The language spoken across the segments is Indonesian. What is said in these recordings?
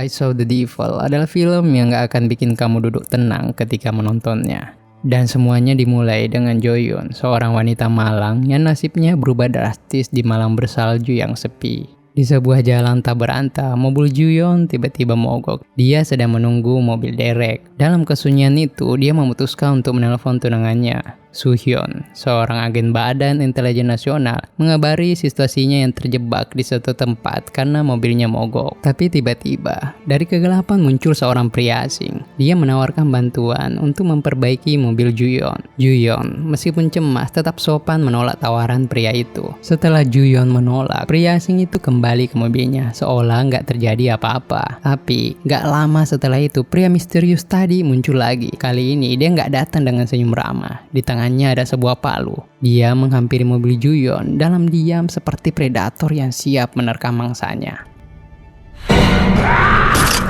I Saw the Devil adalah film yang gak akan bikin kamu duduk tenang ketika menontonnya. Dan semuanya dimulai dengan Joyun, seorang wanita malang yang nasibnya berubah drastis di malam bersalju yang sepi. Di sebuah jalan tak beranta, mobil Juyeon tiba-tiba mogok. Dia sedang menunggu mobil derek. Dalam kesunyian itu, dia memutuskan untuk menelpon tunangannya, Soo-hyun, seorang agen Badan Intelijen Nasional, mengabari situasinya yang terjebak di suatu tempat karena mobilnya mogok. Tapi tiba-tiba, dari kegelapan muncul seorang pria asing. Dia menawarkan bantuan untuk memperbaiki mobil Juyeon. Juyeon, meskipun cemas, tetap sopan menolak tawaran pria itu. Setelah Juyeon menolak, pria asing itu kembali ke mobilnya, seolah nggak terjadi apa-apa. Tapi, nggak lama setelah itu, pria misterius tadi muncul lagi. Kali ini, dia nggak datang dengan senyum ramah. Di tangannya ada sebuah palu. Dia menghampiri mobil Juyeon dalam diam seperti predator yang siap menerkam mangsanya.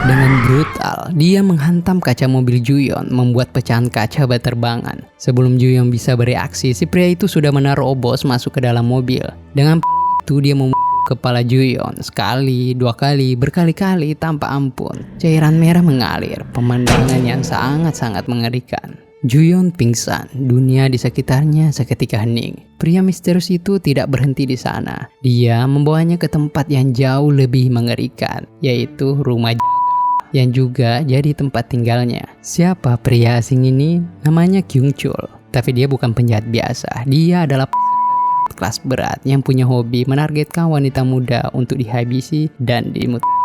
Dengan brutal, dia menghantam kaca mobil Juyeon, membuat pecahan kaca berterbangan. Sebelum Juyeon bisa bereaksi, si pria itu sudah menerobos masuk ke dalam mobil. Dengan itu dia kepala Juyeon sekali, dua kali, berkali-kali tanpa ampun. Cairan merah mengalir, pemandangan yang sangat-sangat mengerikan. Juyeon pingsan, dunia di sekitarnya seketika hening. Pria misterius itu tidak berhenti di sana. Dia membawanya ke tempat yang jauh lebih mengerikan, yaitu rumah yang juga jadi tempat tinggalnya. Siapa pria asing ini? Namanya Kyung Chul. Tapi dia bukan penjahat biasa. Dia adalah kelas berat yang punya hobi menargetkan wanita muda untuk dihabisi dan dimutilasi.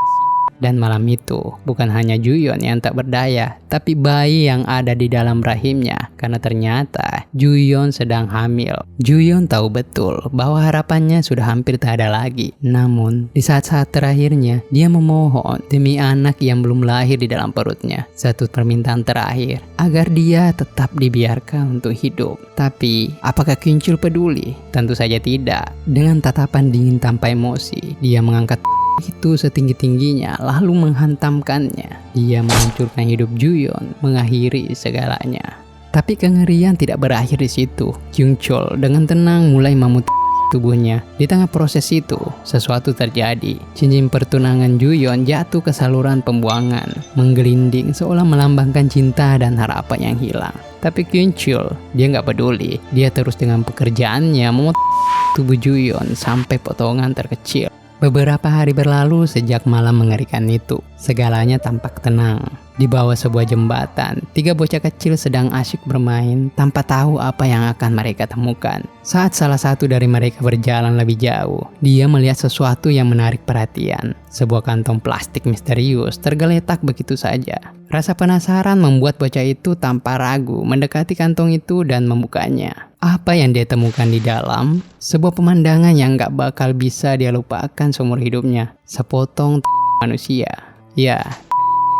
Dan malam itu, bukan hanya Juyeon yang tak berdaya, tapi bayi yang ada di dalam rahimnya. Karena ternyata Juyeon sedang hamil. Juyeon tahu betul bahwa harapannya sudah hampir tak ada lagi. Namun, di saat-saat terakhirnya, dia memohon demi anak yang belum lahir di dalam perutnya. Satu permintaan terakhir, agar dia tetap dibiarkan untuk hidup. Tapi, apakah Kyung Chul peduli? Tentu saja tidak. Dengan tatapan dingin tanpa emosi, dia mengangkat itu setinggi-tingginya lalu menghantamkannya. Dia menghancurkan hidup Juyeon, mengakhiri segalanya. Tapi kengerian tidak berakhir di situ. Kyung Chul dengan tenang mulai memutih tubuhnya. Di tengah proses itu, sesuatu terjadi. Cincin pertunangan Juyeon jatuh ke saluran pembuangan, menggelinding seolah melambangkan cinta dan harapan yang hilang. Tapi Kyung Chul, dia nggak peduli. Dia terus dengan pekerjaannya memotong tubuh Juyeon sampai potongan terkecil. Beberapa hari berlalu sejak malam mengerikan itu. Segalanya tampak tenang. Di bawah sebuah jembatan, 3 bocah kecil sedang asyik bermain tanpa tahu apa yang akan mereka temukan. Saat salah satu dari mereka berjalan lebih jauh, dia melihat sesuatu yang menarik perhatian. Sebuah kantong plastik misterius tergeletak begitu saja. Rasa penasaran membuat bocah itu tanpa ragu mendekati kantong itu dan membukanya. Apa yang dia temukan di dalam? Sebuah pemandangan yang gak bakal bisa dia lupakan seumur hidupnya. Sepotong manusia. Ya,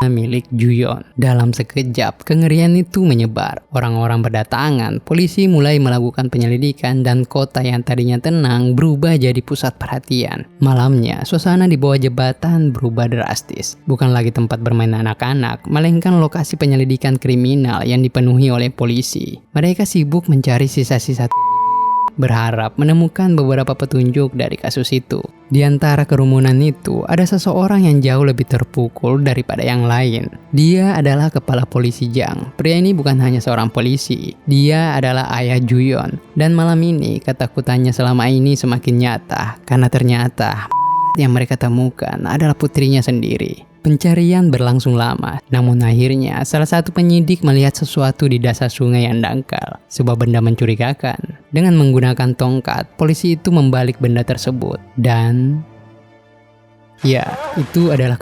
milik Juyeon. Dalam sekejap, kengerian itu menyebar. Orang-orang berdatangan, polisi mulai melakukan penyelidikan dan kota yang tadinya tenang berubah jadi pusat perhatian. Malamnya, suasana di bawah jembatan berubah drastis. Bukan lagi tempat bermain anak-anak, melainkan lokasi penyelidikan kriminal yang dipenuhi oleh polisi. Mereka sibuk mencari sisa-sisa berharap menemukan beberapa petunjuk dari kasus itu. Di antara kerumunan itu, ada seseorang yang jauh lebih terpukul daripada yang lain. Dia adalah kepala polisi Jang. Pria ini bukan hanya seorang polisi, dia adalah ayah Juyeon. Dan malam ini, ketakutannya selama ini semakin nyata, karena ternyata yang mereka temukan adalah putrinya sendiri. Pencarian berlangsung lama, namun akhirnya salah satu penyidik melihat sesuatu di dasar sungai yang dangkal, sebuah benda mencurigakan. Dengan menggunakan tongkat, polisi itu membalik benda tersebut, dan ya, itu adalah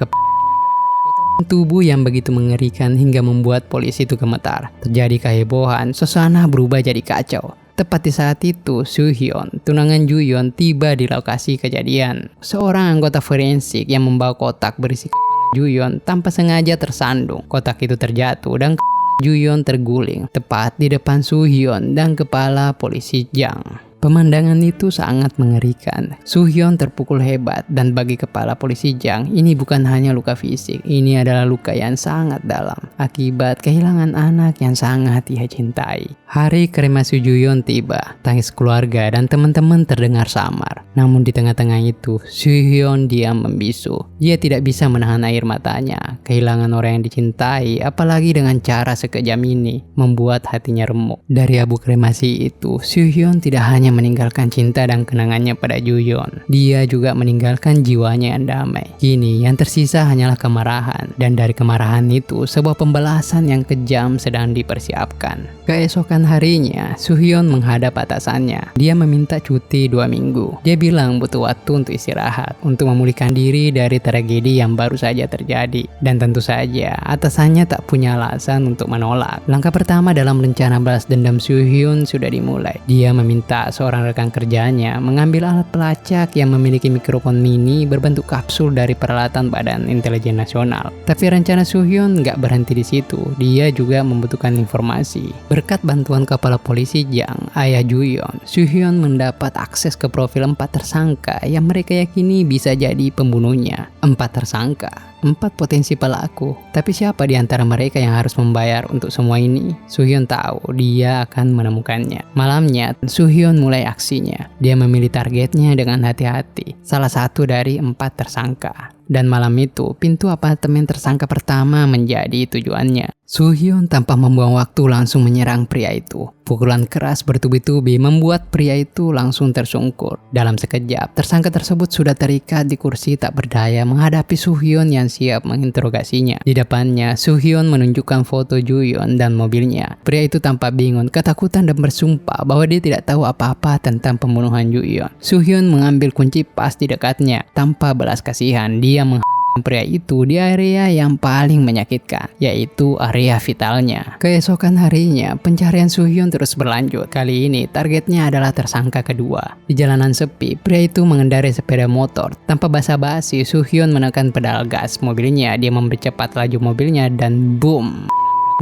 tubuh yang begitu mengerikan hingga membuat polisi itu gemetar. Terjadi kehebohan, suasana berubah jadi kacau. Tepat di saat itu, Soo-hyun, tunangan Juyeon, tiba di lokasi kejadian. Seorang anggota forensik yang membawa kotak berisi Juyeon tanpa sengaja tersandung. Kotak itu terjatuh dan Juyeon terguling tepat di depan Soo-hyun dan kepala polisi Jang. Pemandangan itu sangat mengerikan. Soo-hyun terpukul hebat dan bagi kepala polisi Jang, ini bukan hanya luka fisik, ini adalah luka yang sangat dalam akibat kehilangan anak yang sangat ia cintai. Hari kremasi Ju-yeon tiba, tangis keluarga dan teman-teman terdengar samar. Namun di tengah-tengah itu, Soo-hyun diam membisu. Dia tidak bisa menahan air matanya. Kehilangan orang yang dicintai, apalagi dengan cara sekejam ini, membuat hatinya remuk. Dari abu kremasi itu, Soo-hyun tidak hanya meninggalkan cinta dan kenangannya pada Ju-yeon. Dia juga meninggalkan jiwanya yang damai. Kini yang tersisa hanyalah kemarahan. Dan dari kemarahan itu, sebuah pembalasan yang kejam sedang dipersiapkan. Keesokan harinya, Soo-hyun menghadap atasannya. Dia meminta cuti 2 minggu. Dia bilang butuh waktu untuk istirahat, untuk memulihkan diri dari tragedi yang baru saja terjadi. Dan tentu saja, atasannya tak punya alasan untuk menolak. Langkah pertama dalam rencana balas dendam Soo-hyun sudah dimulai. Dia meminta seorang rekan kerjanya mengambil alat pelacak yang memiliki mikrofon mini berbentuk kapsul dari peralatan Badan Intelijen Nasional. Tapi rencana Soo-hyun nggak berhenti di situ. Dia juga membutuhkan informasi. Berkat bantuan kepala polisi Jang, ayah Ju-yeon, Soo-hyun mendapat akses ke profil 4 tersangka yang mereka yakini bisa jadi pembunuhnya. 4 tersangka, 4 potensi pelaku. Tapi siapa di antara mereka yang harus membayar untuk semua ini? Soo-hyun tahu dia akan menemukannya. Malamnya, Soo-hyun mulai aksinya. Dia memilih targetnya dengan hati-hati. Salah satu dari 4 tersangka. Dan malam itu, pintu apartemen tersangka pertama menjadi tujuannya. Soo-hyun tanpa membuang waktu langsung menyerang pria itu. Pukulan keras bertubi-tubi membuat pria itu langsung tersungkur. Dalam sekejap, tersangka tersebut sudah terikat di kursi tak berdaya menghadapi Soo-hyun yang siap menginterogasinya. Di depannya, Soo-hyun menunjukkan foto Ju-yeon dan mobilnya. Pria itu tampak bingung, ketakutan dan bersumpah bahwa dia tidak tahu apa-apa tentang pembunuhan Ju-yeon. Soo-hyun mengambil kunci pas di dekatnya. Tanpa belas kasihan, dia menghantam pria itu di area yang paling menyakitkan, yaitu area vitalnya. Keesokan harinya, pencarian Soo-hyun terus berlanjut. Kali ini, targetnya adalah tersangka kedua. Di jalanan sepi, pria itu mengendarai sepeda motor. Tanpa basa-basi, Soo-hyun menekan pedal gas mobilnya. Dia mempercepat laju mobilnya dan boom!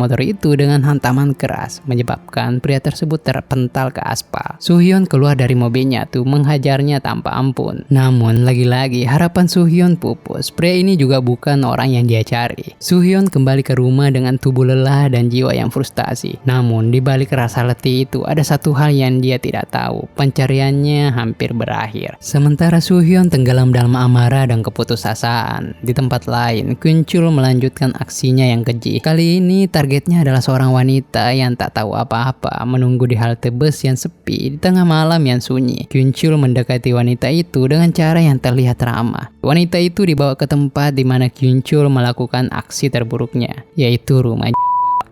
Motor itu dengan hantaman keras menyebabkan pria tersebut terpental ke aspal. Soo-hyun keluar dari mobilnya tuh menghajarnya tanpa ampun. Namun lagi-lagi harapan Soo-hyun pupus. Pria ini juga bukan orang yang dia cari. Soo-hyun kembali ke rumah dengan tubuh lelah dan jiwa yang frustasi. Namun di balik rasa letih itu ada satu hal yang dia tidak tahu. Pencariannya hampir berakhir. Sementara Soo-hyun tenggelam dalam amarah dan keputusasaan. Di tempat lain, Kyun-chul melanjutkan aksinya yang keji. Kali ini targetnya adalah seorang wanita yang tak tahu apa-apa menunggu di halte bus yang sepi di tengah malam yang sunyi. Kyun-chul mendekati wanita itu dengan cara yang terlihat ramah. Wanita itu dibawa ke tempat di mana Kyun-chul melakukan aksi terburuknya, yaitu rumah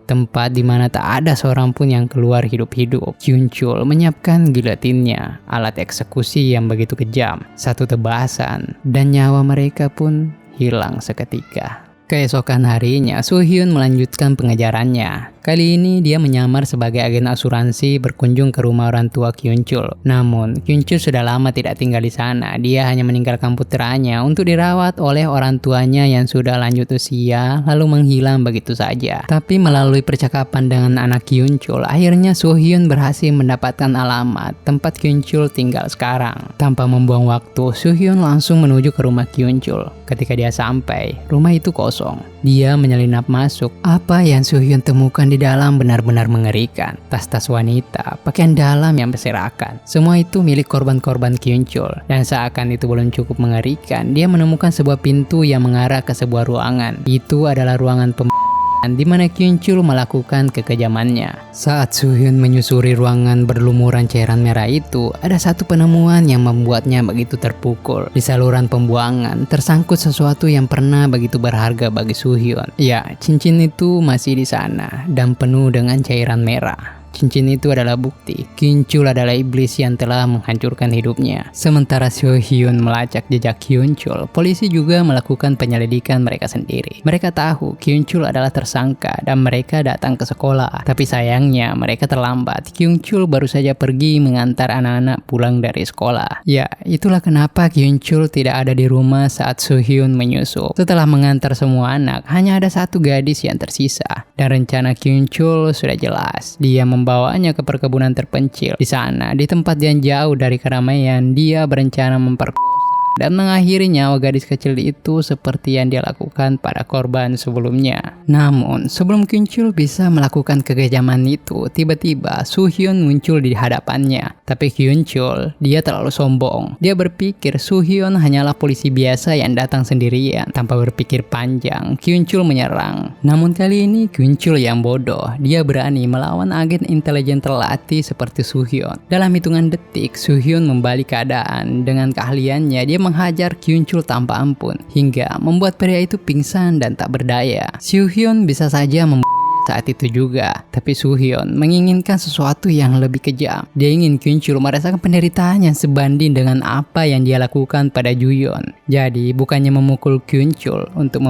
tempat di mana tak ada seorang pun yang keluar hidup-hidup. Kyun-chul menyiapkan giletinnya, alat eksekusi yang begitu kejam. Satu tebasan dan nyawa mereka pun hilang seketika. Keesokan harinya, Soo-hyun melanjutkan pengejarannya. Kali ini dia menyamar sebagai agen asuransi berkunjung ke rumah orang tua Kyun-chul. Namun, Kyun-chul sudah lama tidak tinggal di sana. Dia hanya meninggalkan putranya untuk dirawat oleh orang tuanya yang sudah lanjut usia lalu menghilang begitu saja. Tapi melalui percakapan dengan anak Kyun-chul, akhirnya Soo-hyun berhasil mendapatkan alamat tempat Kyun-chul tinggal sekarang. Tanpa membuang waktu, Soo-hyun langsung menuju ke rumah Kyun-chul. Ketika dia sampai, rumah itu kosong. Dia menyelinap masuk. Apa yang Soo-hyun temukan di dalam benar-benar mengerikan. Tas-tas wanita, pakaian dalam yang berserakan. Semua itu milik korban-korban Kyun-chul. Dan seakan itu belum cukup mengerikan, dia menemukan sebuah pintu yang mengarah ke sebuah ruangan. Itu adalah ruangan di mana Kyun-chul melakukan kekejamannya. Saat Soo-hyun menyusuri ruangan berlumuran cairan merah itu, ada satu penemuan yang membuatnya begitu terpukul. Di saluran pembuangan, tersangkut sesuatu yang pernah begitu berharga bagi Soo-hyun. Ya, cincin itu masih di sana dan penuh dengan cairan merah. Cincin itu adalah bukti Kyun-chul adalah iblis yang telah menghancurkan hidupnya. Sementara Soo-hyun melacak jejak Kyun-chul, polisi juga melakukan penyelidikan mereka sendiri. Mereka tahu Kyun-chul adalah tersangka dan mereka datang ke sekolah. Tapi sayangnya mereka terlambat. Kyun-chul baru saja pergi mengantar anak-anak pulang dari sekolah. Ya, itulah kenapa Kyun-chul tidak ada di rumah saat Soo-hyun menyusup. Setelah mengantar semua anak, hanya ada satu gadis yang tersisa. Dan rencana Kyun-chul sudah jelas. Dia membawanya ke perkebunan terpencil. Di sana, di tempat yang jauh dari keramaian, dia berencana memperkosa dan mengakhiri nyawa gadis kecil itu seperti yang dia lakukan pada korban sebelumnya. Namun, sebelum Kyunchul bisa melakukan kekejaman itu, tiba-tiba Soo-hyun muncul di hadapannya. Tapi Kyunchul, dia terlalu sombong. Dia berpikir Soo-hyun hanyalah polisi biasa yang datang sendirian. Tanpa berpikir panjang, Kyunchul menyerang. Namun kali ini Kyunchul yang bodoh. Dia berani melawan agen intelijen terlatih seperti Soo-hyun. Dalam hitungan detik, Soo-hyun membalik keadaan. Dengan keahliannya, dia menghajar Kyunchul tanpa ampun hingga membuat pria itu pingsan dan tak berdaya. Soo-hyun bisa saja saat itu juga, tapi Soo-hyun menginginkan sesuatu yang lebih kejam. Dia ingin Kyunchul merasakan penderitaan yang sebanding dengan apa yang dia lakukan pada Ju-yeon. Jadi bukannya memukul Kyunchul untuk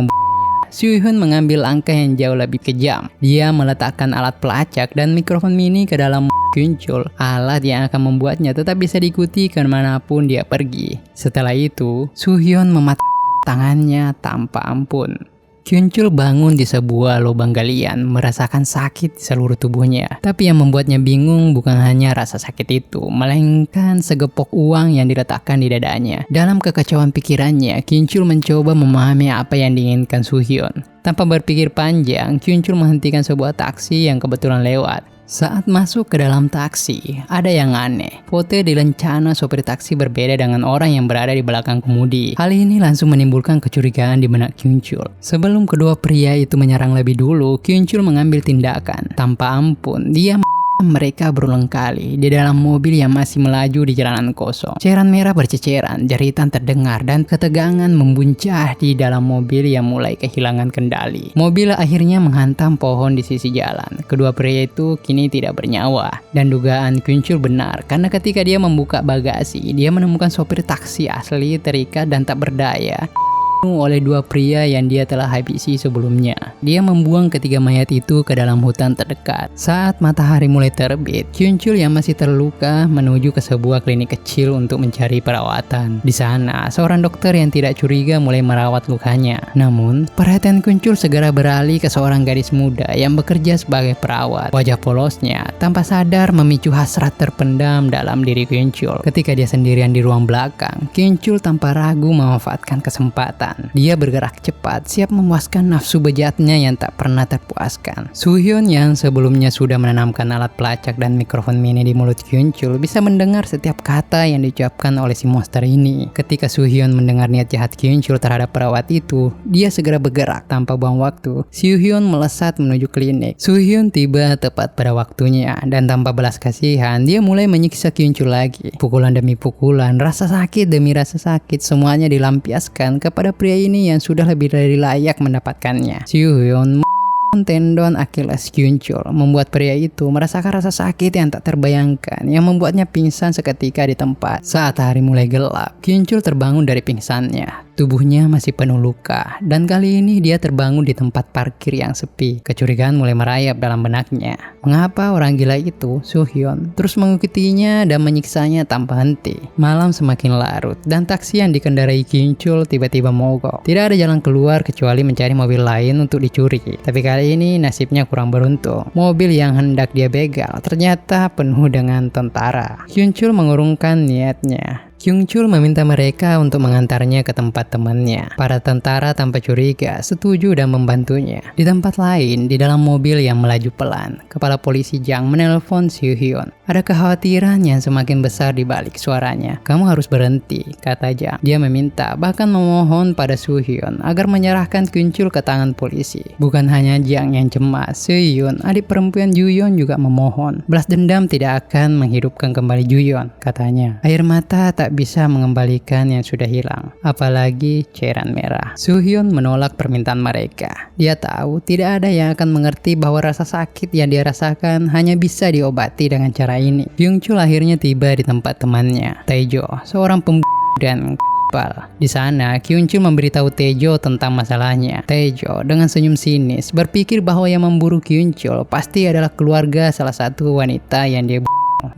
Soo-hyun mengambil langkah yang jauh lebih kejam. Dia meletakkan alat pelacak dan mikrofon mini ke dalam Kyunchul, alat yang akan membuatnya tetap bisa diikuti kemanapun dia pergi. Setelah itu, Soo-hyun mematahkan tangannya tanpa ampun. Kyunchul bangun di sebuah lubang galian, merasakan sakit di seluruh tubuhnya. Tapi yang membuatnya bingung bukan hanya rasa sakit itu, melainkan segepok uang yang diletakkan di dadanya. Dalam kekacauan pikirannya, Kyunchul mencoba memahami apa yang diinginkan Soo-hyun. Tanpa berpikir panjang, Kyunchul menghentikan sebuah taksi yang kebetulan lewat. Saat masuk ke dalam taksi, ada yang aneh. Foto di lencana sopir taksi berbeda dengan orang yang berada di belakang kemudi. Hal ini langsung menimbulkan kecurigaan di benak Kyunchul. Sebelum kedua pria itu menyerang lebih dulu, Kyunchul mengambil tindakan. Tanpa ampun, dia mereka berulang kali di dalam mobil yang masih melaju di jalanan kosong. Cairan merah berceceran, jeritan terdengar, dan ketegangan membuncah di dalam mobil yang mulai kehilangan kendali. Mobil akhirnya menghantam pohon di sisi jalan. Kedua pria itu kini tidak bernyawa. Dan dugaan Kyunchul benar, karena ketika dia membuka bagasi, dia menemukan sopir taksi asli terikat dan tak berdaya oleh dua pria yang dia telah habisi sebelumnya. Dia membuang ketiga mayat itu ke dalam hutan terdekat. Saat matahari mulai terbit, Kyunchul yang masih terluka menuju ke sebuah klinik kecil untuk mencari perawatan. Di sana, seorang dokter yang tidak curiga mulai merawat lukanya. Namun, perhatian Kyunchul segera beralih ke seorang gadis muda yang bekerja sebagai perawat. Wajah polosnya tanpa sadar memicu hasrat terpendam dalam diri Kyunchul. Ketika dia sendirian di ruang belakang, Kyunchul tanpa ragu memanfaatkan kesempatan. Dia bergerak cepat, siap memuaskan nafsu bejatnya yang tak pernah terpuaskan. Soo-hyun yang sebelumnya sudah menanamkan alat pelacak dan mikrofon mini di mulut Kyunchul bisa mendengar setiap kata yang diucapkan oleh si monster ini. Ketika Soo-hyun mendengar niat jahat Kyunchul terhadap perawat itu, dia segera bergerak tanpa buang waktu. Soo-hyun melesat menuju klinik. Soo-hyun tiba tepat pada waktunya dan tanpa belas kasihan, dia mulai menyiksa Kyunchul lagi. Pukulan demi pukulan, rasa sakit demi rasa sakit, semuanya dilampiaskan kepada pria ini yang sudah lebih dari layak mendapatkannya. Soo-hyun tendon Achilles Kyunchul membuat pria itu merasakan rasa sakit yang tak terbayangkan yang membuatnya pingsan seketika di tempat. Saat hari mulai gelap, Kyunchul terbangun dari pingsannya. Tubuhnya masih penuh luka dan kali ini dia terbangun di tempat parkir yang sepi. Kecurigaan mulai merayap dalam benaknya. Mengapa orang gila itu, Soo-hyun, terus mengikutinya dan menyiksanya tanpa henti? Malam semakin larut dan taksi yang dikendarai Kyunchul tiba-tiba mogok. Tidak ada jalan keluar kecuali mencari mobil lain untuk dicuri. Tapi kali ini nasibnya kurang beruntung. Mobil yang hendak dia begal ternyata penuh dengan tentara. Kyunchul mengurungkan niatnya. Kyunchul meminta mereka untuk mengantarnya ke tempat temannya. Para tentara tanpa curiga setuju dan membantunya. Di tempat lain, di dalam mobil yang melaju pelan, kepala polisi Jang menelpon Soo-hyun. Ada kekhawatiran yang semakin besar di balik suaranya. "Kamu harus berhenti," kata Jang. Dia meminta, bahkan memohon pada Soo-hyun agar menyerahkan Kyunchul ke tangan polisi. Bukan hanya Jang yang cemas, Soo-hyun, adik perempuan Ju-yeon, juga memohon. Balas dendam tidak akan menghidupkan kembali Ju-yeon, katanya. Air mata tak bisa mengembalikan yang sudah hilang, apalagi cairan merah. Soo-hyun menolak permintaan mereka. Dia tahu tidak ada yang akan mengerti bahwa rasa sakit yang dia rasakan hanya bisa diobati dengan cara ini. Kyunchul akhirnya tiba di tempat temannya, Taejo, seorang pembunuh dan di sana, Kyunchul memberitahu Taejo tentang masalahnya. Taejo dengan senyum sinis berpikir bahwa yang memburu Kyunchul pasti adalah keluarga salah satu wanita yang dia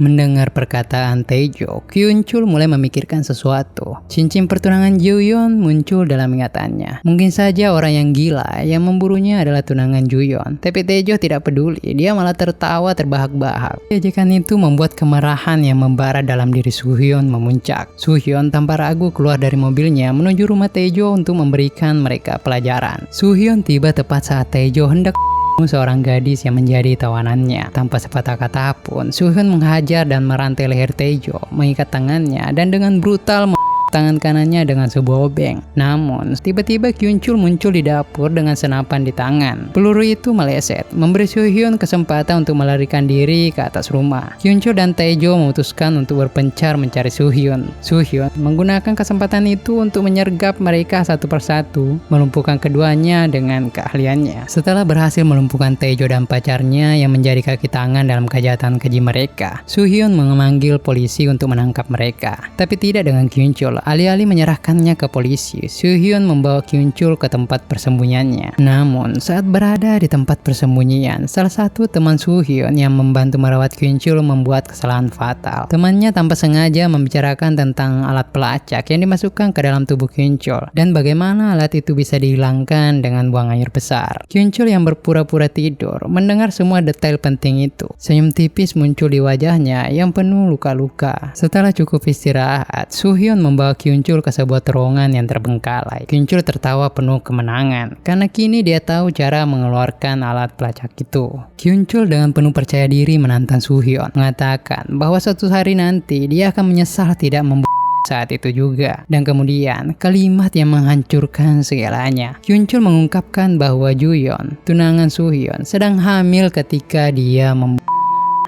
Mendengar perkataan Taejo, Kyunchul mulai memikirkan sesuatu. Cincin pertunangan Juyeon muncul dalam ingatannya. Mungkin saja orang yang gila yang memburunya adalah tunangan Juyeon. Tapi Taejo tidak peduli, dia malah tertawa terbahak-bahak. Ejekan itu membuat kemarahan yang membara dalam diri Suhyun memuncak. Suhyun tanpa ragu keluar dari mobilnya menuju rumah Taejo untuk memberikan mereka pelajaran. Suhyun tiba tepat saat Taejo hendak seorang gadis yang menjadi tawanannya. Tanpa sepatah kata pun, Suhyun menghajar dan merantai leher Taejo, mengikat tangannya, dan dengan brutal tangan kanannya dengan sebuah obeng. Namun, tiba-tiba Kyunchul muncul di dapur dengan senapan di tangan. Peluru itu meleset, memberi Suhyun kesempatan untuk melarikan diri ke atas rumah. Kyunchul dan Taejo memutuskan untuk berpencar mencari Suhyun. Suhyun menggunakan kesempatan itu untuk menyergap mereka satu persatu, melumpuhkan keduanya dengan keahliannya. Setelah berhasil melumpuhkan Taejo dan pacarnya yang menjadi kaki tangan dalam kejahatan keji mereka, Suhyun memanggil polisi untuk menangkap mereka. Tapi tidak dengan Kyunchul. Alih-alih menyerahkannya ke polisi, Suhyun membawa Kyunchul ke tempat persembunyiannya. Namun, saat berada di tempat persembunyian, salah satu teman Suhyun yang membantu merawat Kyunchul membuat kesalahan fatal. Temannya tanpa sengaja membicarakan tentang alat pelacak yang dimasukkan ke dalam tubuh Kyunchul dan bagaimana alat itu bisa dihilangkan dengan buang air besar. Kyunchul yang berpura-pura tidur mendengar semua detail penting itu. Senyum tipis muncul di wajahnya yang penuh luka-luka. Setelah cukup istirahat, Suhyun membawa Kyunchul ke sebuah terowongan yang terbengkalai. Kyunchul tertawa penuh kemenangan karena kini dia tahu cara mengeluarkan alat pelacak itu. Kyunchul dengan penuh percaya diri menantang Suhyun, mengatakan bahwa suatu hari nanti dia akan menyesal tidak saat itu juga. Dan kemudian kalimat yang menghancurkan segalanya. Kyunchul mengungkapkan bahwa Juyeon, tunangan Suhyun, sedang hamil ketika dia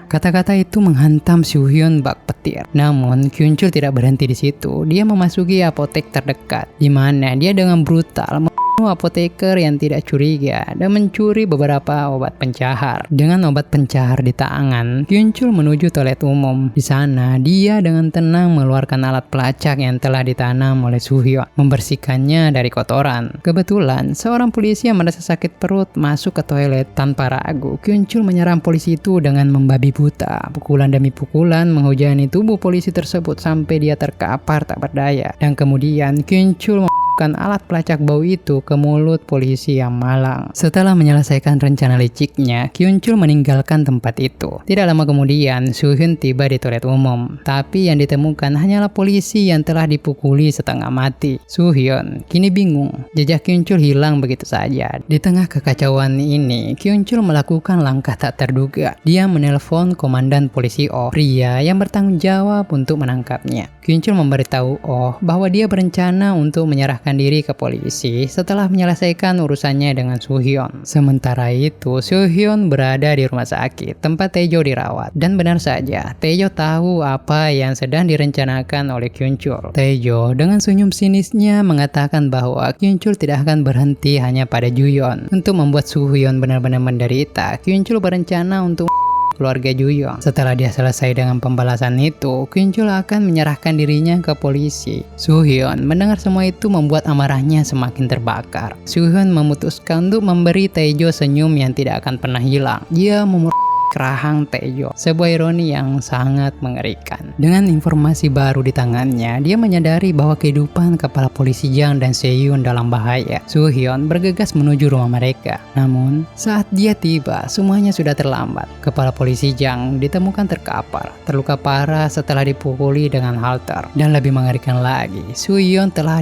Kata-kata itu menghantam Suhyun bak petir. Namun, Kyunchul tidak berhenti di situ. Dia memasuki apotek terdekat, di mana dia dengan brutal membunuh apoteker yang tidak curiga dan mencuri beberapa obat pencahar. Dengan obat pencahar di tangan, Kyunchul menuju toilet umum. Di sana, dia dengan tenang mengeluarkan alat pelacak yang telah ditanam oleh Suhyun, membersihkannya dari kotoran. Kebetulan, seorang polisi yang merasa sakit perut masuk ke toilet. Tanpa ragu, Kyunchul menyerang polisi itu dengan membabi buta. Pukulan demi pukulan menghujani tubuh polisi tersebut sampai dia terkapar tak berdaya. Dan kemudian Kyunchul alat pelacak bau itu ke mulut polisi yang malang. Setelah menyelesaikan rencana liciknya, Kyunchul meninggalkan tempat itu. Tidak lama kemudian, Suhyun tiba di toilet umum. Tapi yang ditemukan hanyalah polisi yang telah dipukuli setengah mati. Suhyun kini bingung. Jejak Kyunchul hilang begitu saja. Di tengah kekacauan ini, Kyunchul melakukan langkah tak terduga. Dia menelpon komandan polisi Oh, pria yang bertanggung jawab untuk menangkapnya. Kyunchul memberitahu Oh bahwa dia berencana untuk menyerahkan diri ke polisi setelah menyelesaikan urusannya dengan Suhyun. Sementara itu, Suhyun berada di rumah sakit tempat Taejo dirawat. Dan benar saja, Taejo tahu apa yang sedang direncanakan oleh Kyunchul. Taejo dengan senyum sinisnya mengatakan bahwa Kyunchul tidak akan berhenti hanya pada Juyeon. Untuk membuat Suhyun benar-benar menderita, Kyunchul berencana untuk keluarga Juyeon. Setelah dia selesai dengan pembalasan itu, Kyunchul akan menyerahkan dirinya ke polisi. Suhyun mendengar semua itu membuat amarahnya semakin terbakar. Suhyun memutuskan untuk memberi Taejo senyum yang tidak akan pernah hilang. Dia rahang Taejo, sebuah ironi yang sangat mengerikan. Dengan informasi baru di tangannya, dia menyadari bahwa kehidupan kepala polisi Jang dan Sehyun dalam bahaya. Suhyun bergegas menuju rumah mereka. Namun, saat dia tiba, semuanya sudah terlambat. Kepala polisi Jang ditemukan terkapar, terluka parah setelah dipukuli dengan halter. Dan lebih mengerikan lagi, Suhyun telah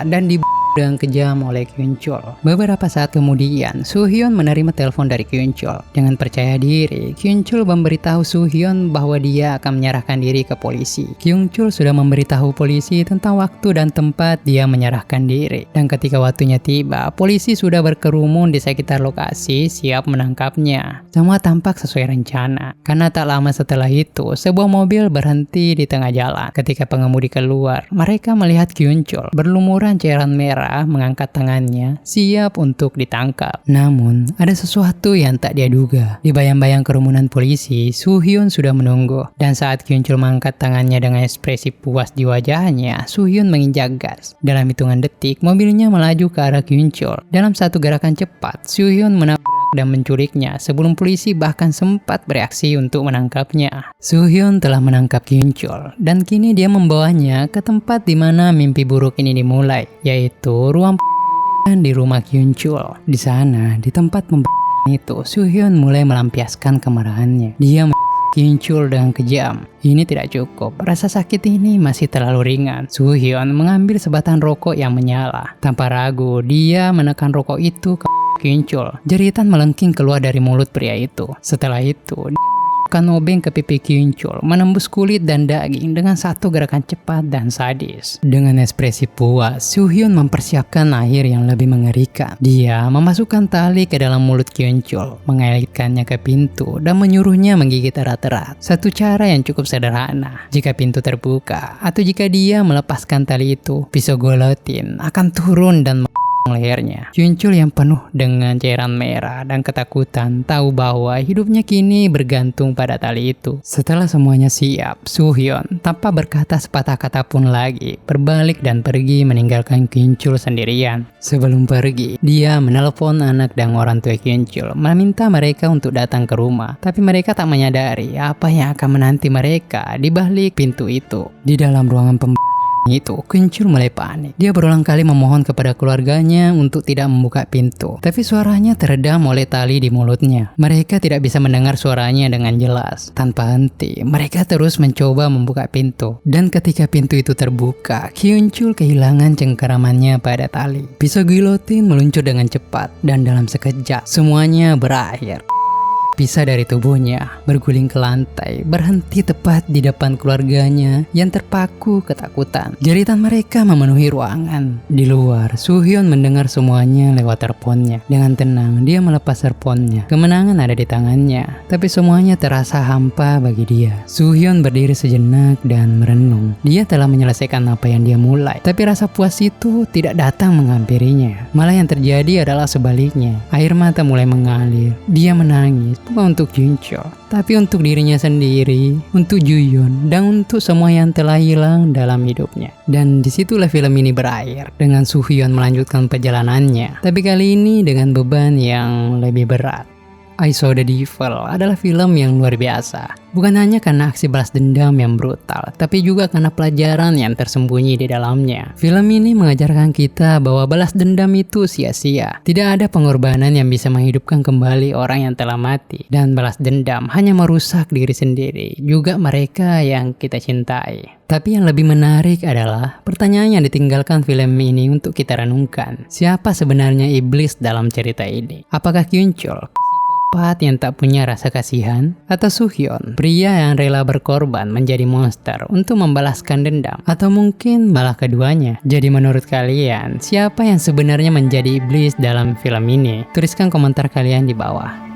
dan dengan kejam oleh Kyunchul. Beberapa saat kemudian, Suhyun menerima telepon dari Kyunchul. Dengan percaya diri, Kyunchul memberitahu Suhyun bahwa dia akan menyerahkan diri ke polisi. Kyunchul sudah memberitahu polisi tentang waktu dan tempat dia menyerahkan diri. Dan ketika waktunya tiba, polisi sudah berkerumun di sekitar lokasi siap menangkapnya. Semua tampak sesuai rencana. Karena tak lama setelah itu, sebuah mobil berhenti di tengah jalan. Ketika pengemudi keluar, mereka melihat Kyunchul berlumuran cairan merah mengangkat tangannya, siap untuk ditangkap. Namun, ada sesuatu yang tak dia duga. Di bayang-bayang kerumunan polisi, Suhyun sudah menunggu. Dan saat Kyunchul mengangkat tangannya dengan ekspresi puas di wajahnya, Suhyun menginjak gas. Dalam hitungan detik, mobilnya melaju ke arah Kyunchul. Dalam satu gerakan cepat, Suhyun menabrak dan menculiknya sebelum polisi bahkan sempat bereaksi untuk menangkapnya. Soo-hyun telah menangkap Kyun-chul dan kini dia membawanya ke tempat di mana mimpi buruk ini dimulai, yaitu ruang di rumah Kyun-chul. Di sana, di tempat itu, Soo-hyun mulai melampiaskan kemarahannya. Dia Kyun-chul dengan kejam. Ini tidak cukup. Rasa sakit ini masih terlalu ringan. Soo-hyun mengambil sebatang rokok yang menyala. Tanpa ragu, dia menekan rokok itu ke Kyun-chul. Jeritan melengking keluar dari mulut pria itu. Setelah itu, kan obeng ke pipi Kyun-chul, menembus kulit dan daging dengan satu gerakan cepat dan sadis. Dengan ekspresi puas, Soo-hyun mempersiapkan akhir yang lebih mengerikan. Dia memasukkan tali ke dalam mulut Kyun-chul, mengaitkannya ke pintu, dan menyuruhnya menggigit erat-erat. Satu cara yang cukup sederhana. Jika pintu terbuka, atau jika dia melepaskan tali itu, pisau guillotine akan turun dan lehernya. Kyun-chul yang penuh dengan cairan merah dan ketakutan tahu bahwa hidupnya kini bergantung pada tali itu. Setelah semuanya siap, Soo-hyun tanpa berkata sepatah kata pun lagi berbalik dan pergi meninggalkan Kyun-chul sendirian. Sebelum pergi, dia menelpon anak dan orang tua Kyun-chul meminta mereka untuk datang ke rumah. Tapi mereka tak menyadari apa yang akan menanti mereka di balik pintu itu. Di dalam ruangan itu, Kyun-chul mulai panik. Dia berulang kali memohon kepada keluarganya untuk tidak membuka pintu, tapi suaranya teredam oleh tali di mulutnya. Mereka tidak bisa mendengar suaranya dengan jelas. Tanpa henti, mereka terus mencoba membuka pintu. Dan ketika pintu itu terbuka, Kyun-chul kehilangan cengkeramannya pada tali. Pisau guillotine meluncur dengan cepat, dan dalam sekejap, semuanya berakhir. Pisah dari tubuhnya, berguling ke lantai, berhenti tepat di depan keluarganya yang terpaku ketakutan. Jeritan mereka memenuhi ruangan. Di luar, Soo-hyun mendengar semuanya lewat earphone-nya. Dengan tenang, dia melepas earphone-nya. Kemenangan ada di tangannya, tapi semuanya terasa hampa bagi dia. Soo-hyun berdiri sejenak dan merenung. Dia telah menyelesaikan apa yang dia mulai, tapi rasa puas itu tidak datang menghampirinya. Malah yang terjadi adalah sebaliknya. Air mata mulai mengalir. Dia menangis. Bukan untuk Kyun-chul, tapi untuk dirinya sendiri, untuk Ju-yeon, dan untuk semua yang telah hilang dalam hidupnya. Dan disitulah film ini berakhir, dengan Soo-hyun melanjutkan perjalanannya, tapi kali ini dengan beban yang lebih berat. I Saw the Devil adalah film yang luar biasa. Bukan hanya karena aksi balas dendam yang brutal, tapi juga karena pelajaran yang tersembunyi di dalamnya. Film ini mengajarkan kita bahwa balas dendam itu sia-sia. Tidak ada pengorbanan yang bisa menghidupkan kembali orang yang telah mati. Dan balas dendam hanya merusak diri sendiri, juga mereka yang kita cintai. Tapi yang lebih menarik adalah pertanyaan yang ditinggalkan film ini untuk kita renungkan. Siapa sebenarnya iblis dalam cerita ini? Apakah Kyun-chul yang tak punya rasa kasihan, atau Soo-hyun, pria yang rela berkorban menjadi monster untuk membalaskan dendam, atau mungkin malah keduanya? Jadi menurut kalian, siapa yang sebenarnya menjadi iblis dalam film ini? Tuliskan komentar kalian di bawah.